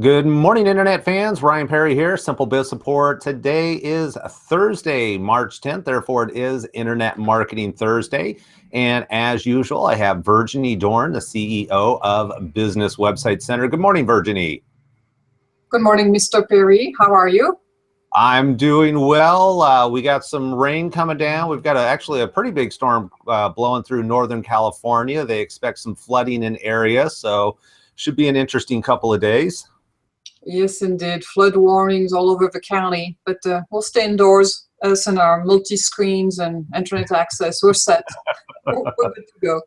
Good morning, Internet fans. Ryan Perry here, Simple Biz Support. Today is Thursday, March 10th. Therefore, it is Internet Marketing Thursday. And as usual, I have Virginie Dorn, the CEO of Business Website Center. Good morning, Virginie. Good morning, Mr. Perry. How are you? I'm doing well. We got some rain coming down. We've got actually a pretty big storm blowing through Northern California. They expect some flooding in areas, so should be an interesting couple of days. Yes, indeed. Flood warnings all over the county, but we'll stay indoors. Us and our multi-screens and internet access, we're set. We're good to go.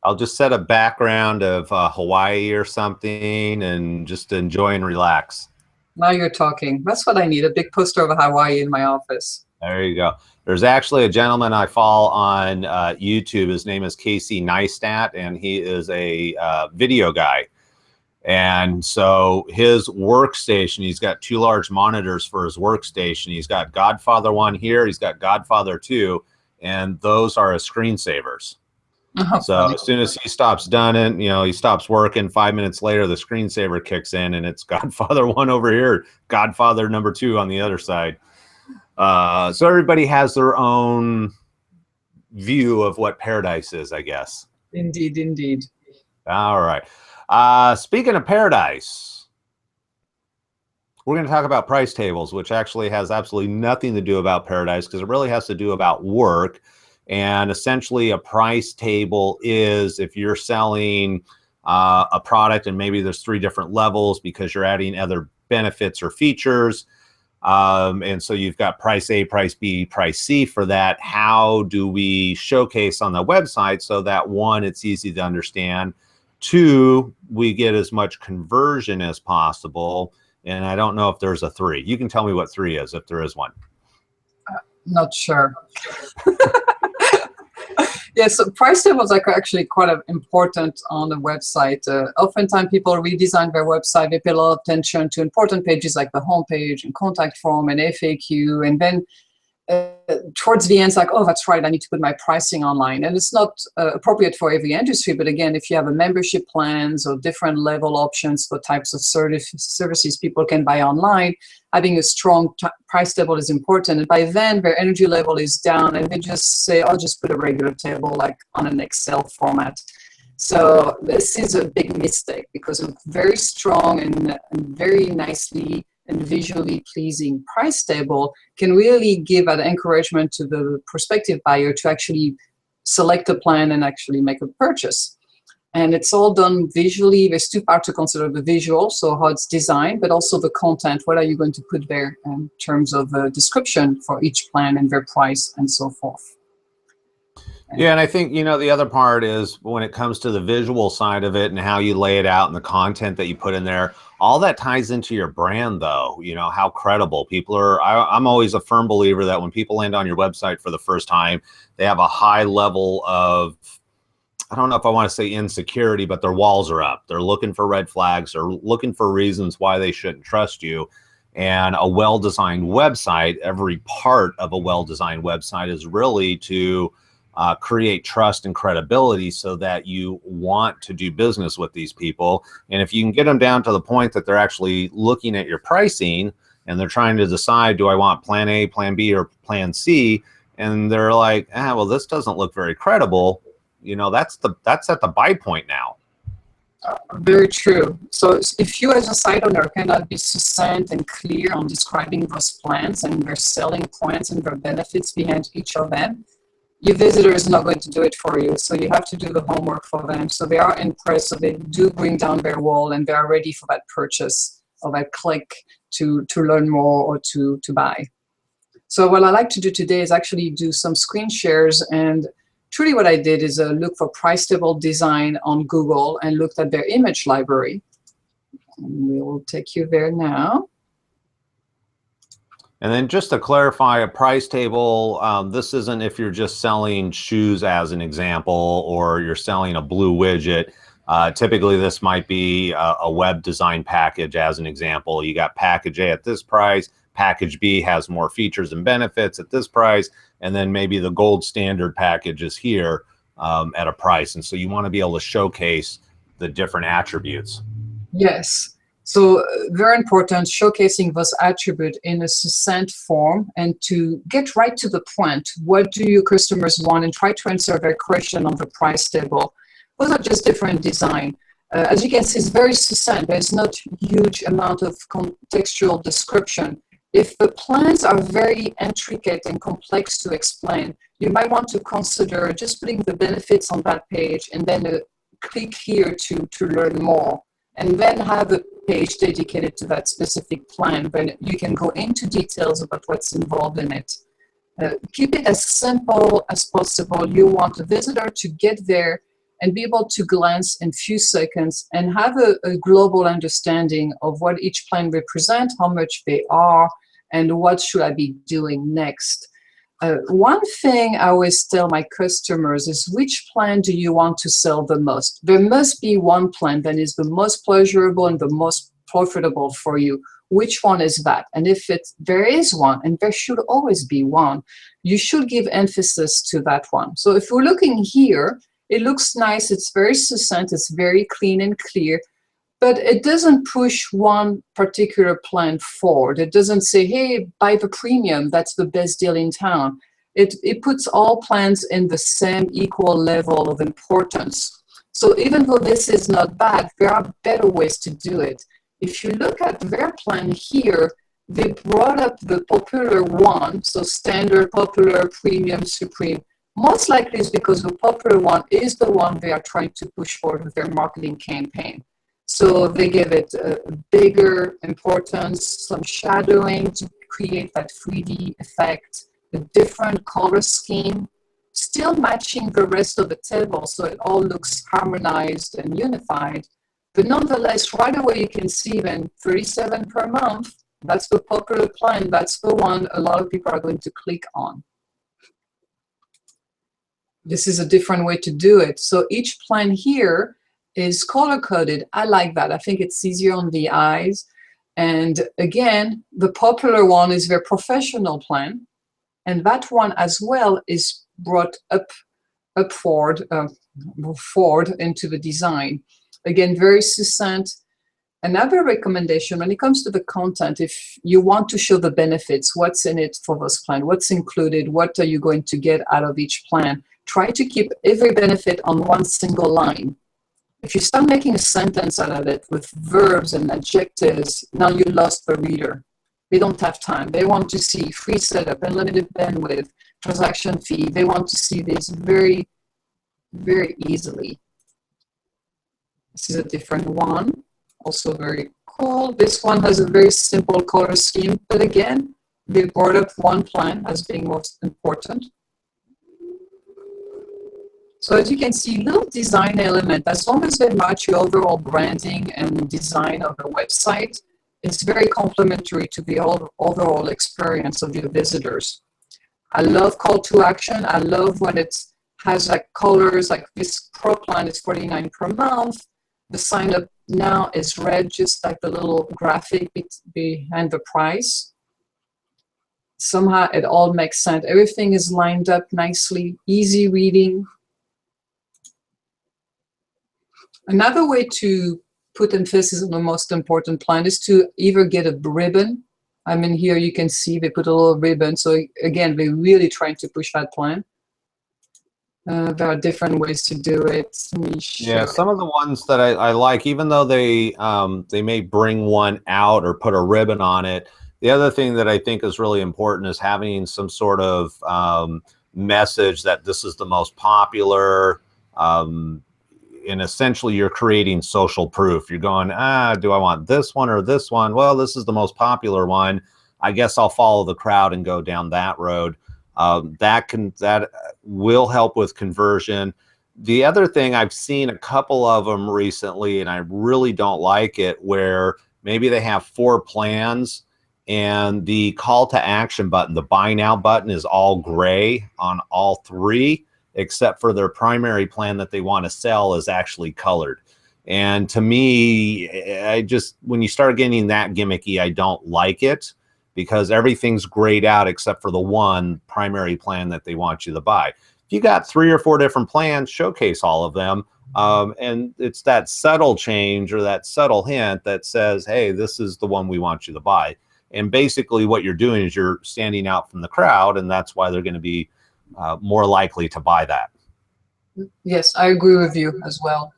I'll just set a background of Hawaii or something and just enjoy and relax. Now you're talking. That's what I need, a big poster of Hawaii in my office. There you go. There's actually a gentleman I follow on YouTube. His name is Casey Neistat, and he is a video guy. And so his workstation, he's got two large monitors for his workstation. He's got Godfather 1 here. He's got Godfather 2, and those are his screensavers. So as soon as he stops done it, he stops working, 5 minutes later, the screensaver kicks in and it's Godfather 1 over here, Godfather number 2 on the other side. So everybody has their own view of what paradise is, I guess. Indeed, indeed. All right. Speaking of paradise, we're going to talk about price tables, which actually has absolutely nothing to do about paradise because it really has to do about work. And essentially a price table is if you're selling a product and maybe there's 3 different levels because you're adding other benefits or features. And so you've got price A, price B, price C for that. How do we showcase on the website so that 1, it's easy to understand, 2, we get as much conversion as possible. And I don't know if there's a 3. You can tell me what 3 is if there is one. Not sure. Yes, so price tables are actually quite important on the website. Oftentimes people redesign their website. They pay a lot of attention to important pages like the home page and contact form and FAQ. And then towards the end, it's like, oh, that's right, I need to put my pricing online. And it's not appropriate for every industry. But again, if you have a membership plans or different level options for types of services people can buy online, having a strong price table is important. And by then, their energy level is down and they just say, I'll just put a regular table like on an Excel format. So this is a big mistake because a very strong and very nicely and visually pleasing price table can really give an encouragement to the prospective buyer to actually select a plan and actually make a purchase. And it's all done visually. There's 2 parts to consider: the visual, so how it's designed, but also the content. What are you going to put there in terms of a description for each plan and their price and so forth. Yeah, and I think, the other part is when it comes to the visual side of it and how you lay it out and the content that you put in there, all that ties into your brand, though, how credible people are. I'm always a firm believer that when people land on your website for the first time, they have a high level of, I don't know if I want to say insecurity, but their walls are up. They're looking for red flags. They're looking for reasons why they shouldn't trust you. And a well-designed website, every part of a well-designed website is really to create trust and credibility so that you want to do business with these people. And if you can get them down to the point that they're actually looking at your pricing and they're trying to decide, do I want plan A, plan B, or plan C? And they're like, well, this doesn't look very credible. That's at the buy point now. Very true. So if you as a site owner cannot be succinct and clear on describing those plans and their selling points and their benefits behind each of them, your visitor is not going to do it for you. So you have to do the homework for them. So they are impressed. So they do bring down their wall and they are ready for that purchase or that click to learn more or to buy. So what I like to do today is actually do some screen shares. And truly what I did is look for price table design on Google and looked at their image library. And we will take you there now. And then just to clarify, a price table, this isn't if you're just selling shoes as an example, or you're selling a blue widget. Typically, this might be a web design package as an example. You got package A at this price, package B has more features and benefits at this price, and then maybe the gold standard package is here at a price. And so you want to be able to showcase the different attributes. Yes. So very important, showcasing those attributes in a succinct form and to get right to the point. What do your customers want, and try to answer their question on the price table. Those are just different design. As you can see, it's very succinct. There's not huge amount of contextual description. If the plans are very intricate and complex to explain, you might want to consider just putting the benefits on that page and then click here to learn more. And then have a page dedicated to that specific plan, then you can go into details about what's involved in it. Keep it as simple as possible. You want the visitor to get there and be able to glance in few seconds and have a global understanding of what each plan represents, how much they are, and what should I be doing next. One thing I always tell my customers is, which plan do you want to sell the most? There must be one plan that is the most pleasurable and the most profitable for you. Which one is that? And if there is one, and there should always be one, you should give emphasis to that one. So if we're looking here, it looks nice, it's very succinct, it's very clean and clear, but it doesn't push one particular plan forward. It doesn't say, hey, buy the premium, that's the best deal in town. It puts all plans in the same equal level of importance. So even though this is not bad, there are better ways to do it. If you look at their plan here, they brought up the popular one, so standard, popular, premium, supreme. Most likely it's because the popular one is the one they are trying to push forward with their marketing campaign. So they give it a bigger importance, some shadowing to create that 3D effect, a different color scheme, still matching the rest of the table so it all looks harmonized and unified. But nonetheless, right away you can see then $37 per month, that's the popular plan, that's the one a lot of people are going to click on. This is a different way to do it. So each plan here is color-coded. I like that. I think it's easier on the eyes. And again, the popular one is their professional plan. And that one as well is brought forward into the design. Again, very succinct. Another recommendation when it comes to the content, if you want to show the benefits, what's in it for this plan, what's included, what are you going to get out of each plan, try to keep every benefit on one single line. If you start making a sentence out of it with verbs and adjectives, now you lost the reader. They don't have time. They want to see free setup, unlimited bandwidth, transaction fee. They want to see this very, very easily. This is a different one, also very cool. This one has a very simple color scheme, but again, they brought up one plan as being most important. So as you can see, little design element, as long as they match your overall branding and design of the website, it's very complementary to the overall experience of your visitors. I love call to action. I love when it has like colors, like this Pro plan is $49 per month. The sign up now is red, just like the little graphic behind the price. Somehow it all makes sense. Everything is lined up nicely, easy reading. Another way to put emphasis on the most important plan is to either get a ribbon. I mean, here you can see they put a little ribbon. So again, they're really trying to push that plan. There are different ways to do it. Yeah, some of the ones that I like, even though they may bring one out or put a ribbon on it, the other thing that I think is really important is having some sort of message that this is the most popular. And essentially you're creating social proof. You're going, do I want this one or this one? Well, this is the most popular one. I guess I'll follow the crowd and go down that road. That will help with conversion. The other thing, I've seen a couple of them recently, and I really don't like it, where maybe they have 4 plans and the call to action button, the buy now button, is all gray on all 3. Except for their primary plan that they want to sell is actually colored. And to me, when you start getting that gimmicky, I don't like it, because everything's grayed out except for the one primary plan that they want you to buy. If If you got 3 or 4 different plans, showcase all of them. And it's that subtle change or that subtle hint that says, hey, this is the one we want you to buy. And basically what you're doing is you're standing out from the crowd, and that's why they're going to be more likely to buy that. Yes, I agree with you as well.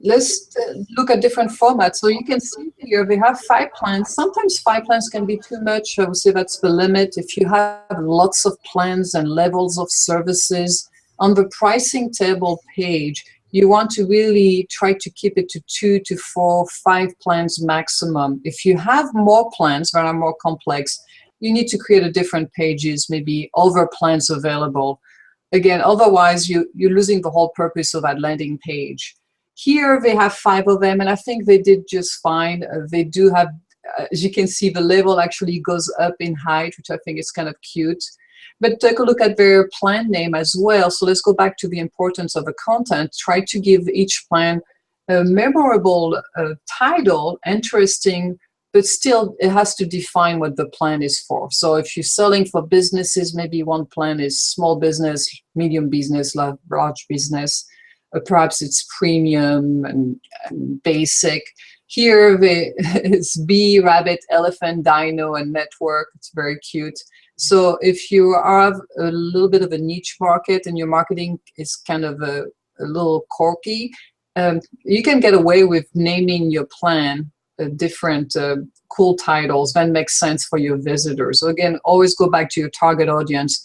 Let's look at different formats. So you can see here we have 5 plans. Sometimes 5 plans can be too much. I would say that's the limit. If you have lots of plans and levels of services, on the pricing table page, you want to really try to keep it to 2 to 4, 5 plans maximum. If you have more plans that are more complex, you need to create a different pages, maybe other plans available. Again, otherwise you're losing the whole purpose of that landing page. Here they have 5 of them, and I think they did just fine. They do have, as you can see, the level actually goes up in height, which I think is kind of cute. But take a look at their plan name as well. So let's go back to the importance of the content. Try to give each plan a memorable title, interesting, but still it has to define what the plan is for. So if you're selling for businesses, maybe one plan is small business, medium business, large business. Perhaps it's premium and basic. Here it's bee, rabbit, elephant, dino, and network. It's very cute. So if you have a little bit of a niche market and your marketing is kind of a little quirky, you can get away with naming your plan different cool titles that make sense for your visitors. So again, always go back to your target audience.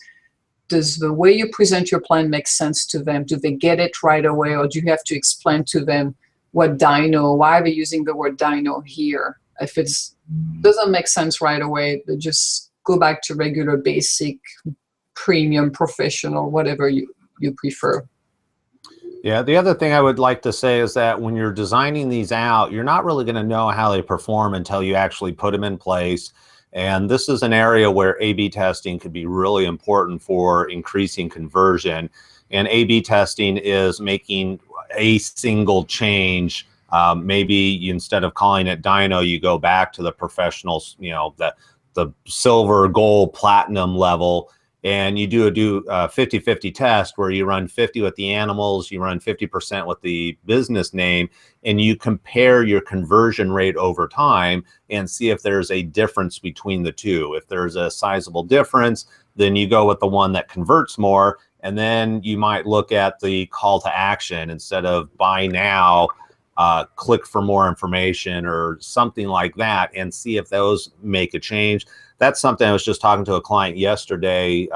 Does the way you present your plan make sense to them? Do they get it right away, or do you have to explain to them what dino, why are they using the word dino here? If it doesn't make sense right away, just go back to regular, basic, premium, professional, whatever you prefer. Yeah, the other thing I would like to say is that when you're designing these out, you're not really going to know how they perform until you actually put them in place. And this is an area where A/B testing could be really important for increasing conversion. And A/B testing is making a single change. Maybe instead of calling it Dino, you go back to the professionals, the silver, gold, platinum level, and you do a 50-50 test where you run 50 with the animals, you run 50% with the business name, and you compare your conversion rate over time and see if there's a difference between the two. If there's a sizable difference, then you go with the one that converts more, and then you might look at the call to action. Instead of buy now, click for more information or something like that, and see if those make a change. That's something I was just talking to a client yesterday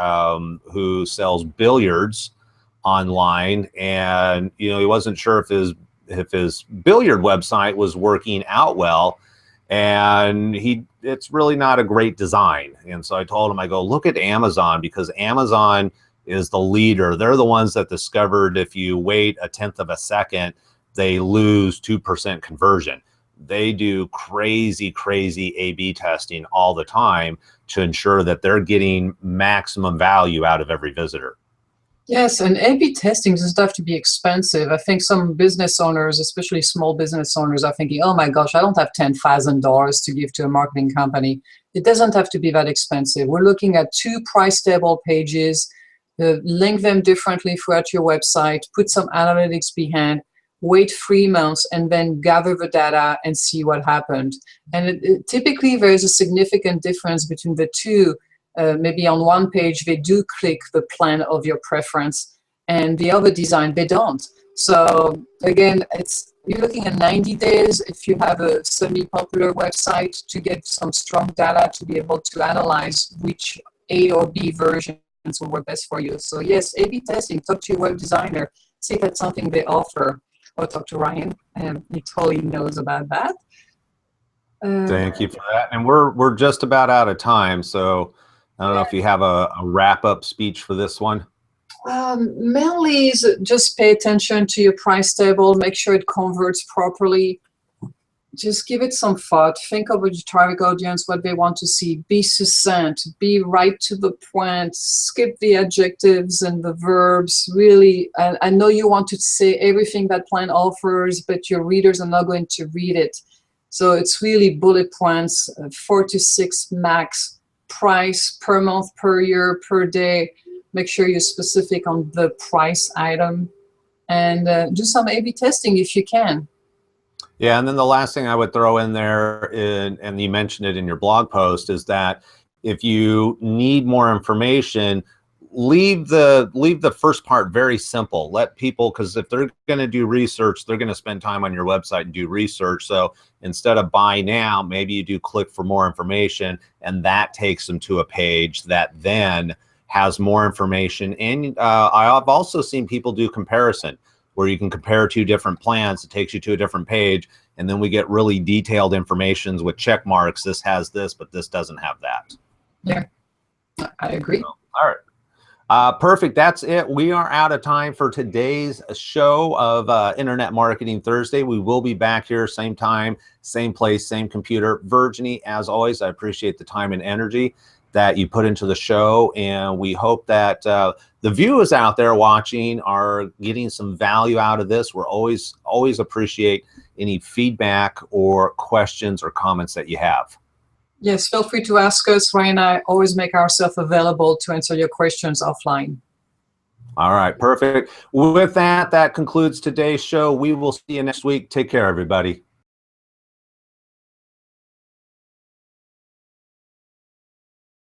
who sells billiards online, and he wasn't sure if his billiard website was working out well, and it's really not a great design. And so I told him, I go, look at Amazon, because Amazon is the leader. They're the ones that discovered if you wait 1/10 of a second, they lose 2% conversion. They do crazy A/B testing all the time to ensure that they're getting maximum value out of every visitor. Yes, and A/B testing doesn't have to be expensive. I think some business owners, especially small business owners, are thinking, oh my gosh, I don't have $10,000 to give to a marketing company. It doesn't have to be that expensive. We're looking at 2 price table pages, link them differently throughout your website, put some analytics behind, wait 3 months, and then gather the data and see what happened. And typically there is a significant difference between the two. Maybe on one page they do click the plan of your preference, and the other design they don't. So again, you're looking at 90 days if you have a semi-popular website to get some strong data to be able to analyze which A or B versions will work best for you. So yes, A/B testing, talk to your web designer, see if that's something they offer, or talk to Ryan, and he totally knows about that. Thank you for that. And we're just about out of time, so I don't know if you have a wrap-up speech for this one. Mainly is just pay attention to your price table, make sure it converts properly. Just give it some thought. Think of your target audience, what they want to see. Be succinct, be right to the point, skip the adjectives and the verbs. Really, I know you want to say everything that plan offers, but your readers are not going to read it. So it's really bullet points, 4 to 6 max, price per month, per year, per day. Make sure you're specific on the price item, and do some A/B testing if you can. Yeah, and then the last thing I would throw in there, and you mentioned it in your blog post, is that if you need more information, leave the first part very simple. Let people, because if they're going to do research, they're going to spend time on your website and do research. So instead of buy now, maybe you do click for more information, and that takes them to a page that then has more information. And I've also seen people do comparison, where you can compare two different plans. It takes you to a different page, and then we get really detailed information with check marks. This has this, but this doesn't have that. Yeah, I agree. So, all right. Perfect. That's it. We are out of time for today's show of Internet Marketing Thursday. We will be back here same time, same place, same computer. Virginie, as always, I appreciate the time and energy that you put into the show, and we hope that the viewers out there watching are getting some value out of this. We're always appreciate any feedback or questions or comments that you have. Yes, feel free to ask us. Ryan and I always make ourselves available to answer your questions offline. All right, perfect. With that, that concludes today's show. We will see you next week. Take care, everybody.